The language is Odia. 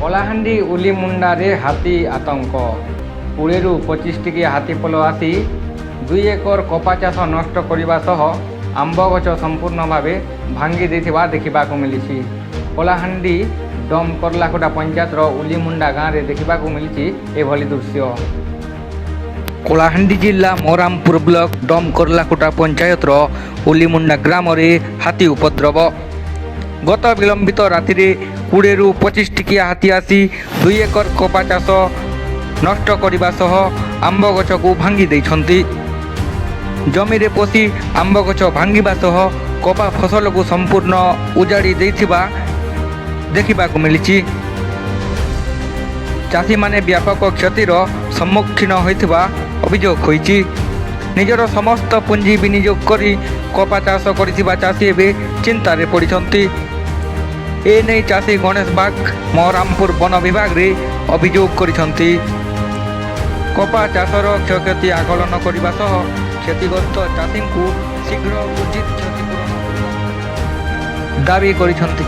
କଳାହାଣ୍ଡି ଉଲିମୁଣ୍ଡାରେ ହାତୀ ଆତଙ୍କ। 20ରୁ 25ଟି ହାତୀପଲ ଆସି 2 ଏକର କପା ଚାଷ ନଷ୍ଟ କରିବା ସହ ଆମ୍ବ ଗଛ ସମ୍ପୂର୍ଣ୍ଣ ଭାବେ ଭାଙ୍ଗି ଦେଇଥିବା ଦେଖିବାକୁ ମିଳିଛି। କଳାହାଣ୍ଡି ଡମ୍ କର୍ଲାକୁଟା ପଞ୍ଚାୟତର ଉଲିମୁଣ୍ଡା ଗାଁରେ ଦେଖିବାକୁ ମିଳିଛି ଏଭଳି ଦୃଶ୍ୟ। କଳାହାଣ୍ଡି ଜିଲ୍ଲା ମରାମପୁର ବ୍ଲକ ଡମ୍ କର୍ଲାକୁଟା ପଞ୍ଚାୟତର ଉଲିମୁଣ୍ଡା ଗ୍ରାମରେ ହାତୀ ଉପଦ୍ରବ। ଗତ ବିଳମ୍ବିତ ରାତିରେ 20ରୁ 25ଟି ହାତୀ ଆସି 2 ଏକର କପା ଚାଷ ନଷ୍ଟ କରିବା ସହ ଆମ୍ବ ଗଛକୁ ଭାଙ୍ଗି ଦେଇଛନ୍ତି। ଜମିରେ ପଶି ଆମ୍ବ ଗଛ ଭାଙ୍ଗିବା ସହ କପା ଫସଲକୁ ସମ୍ପୂର୍ଣ୍ଣ ଉଜାଡ଼ି ଦେଇଥିବା ଦେଖିବାକୁ ମିଳିଛି। ଚାଷୀମାନେ ବ୍ୟାପକ କ୍ଷତିର ସମ୍ମୁଖୀନ ହୋଇଥିବା ଅଭିଯୋଗ ହୋଇଛି। ନିଜର ସମସ୍ତ ପୁଞ୍ଜି ବିନିଯୋଗ କରି କପା ଚାଷ କରିଥିବା ଚାଷୀ ଏବେ ଚିନ୍ତାରେ ପଡ଼ିଛନ୍ତି। ଏନେଇ ଚାଷୀ ଗଣେଶ ବାଗ ମହରାମପୁର ବନ ବିଭାଗରେ ଅଭିଯୋଗ କରିଛନ୍ତି। କପା ଚାଷର କ୍ଷୟକ୍ଷତି ଆକଳନ କରିବା ସହ କ୍ଷତିଗ୍ରସ୍ତ ଚାଷୀଙ୍କୁ ଶୀଘ୍ର ଉଚିତ କ୍ଷତିପୂରଣ ଦାବି କରିଛନ୍ତି।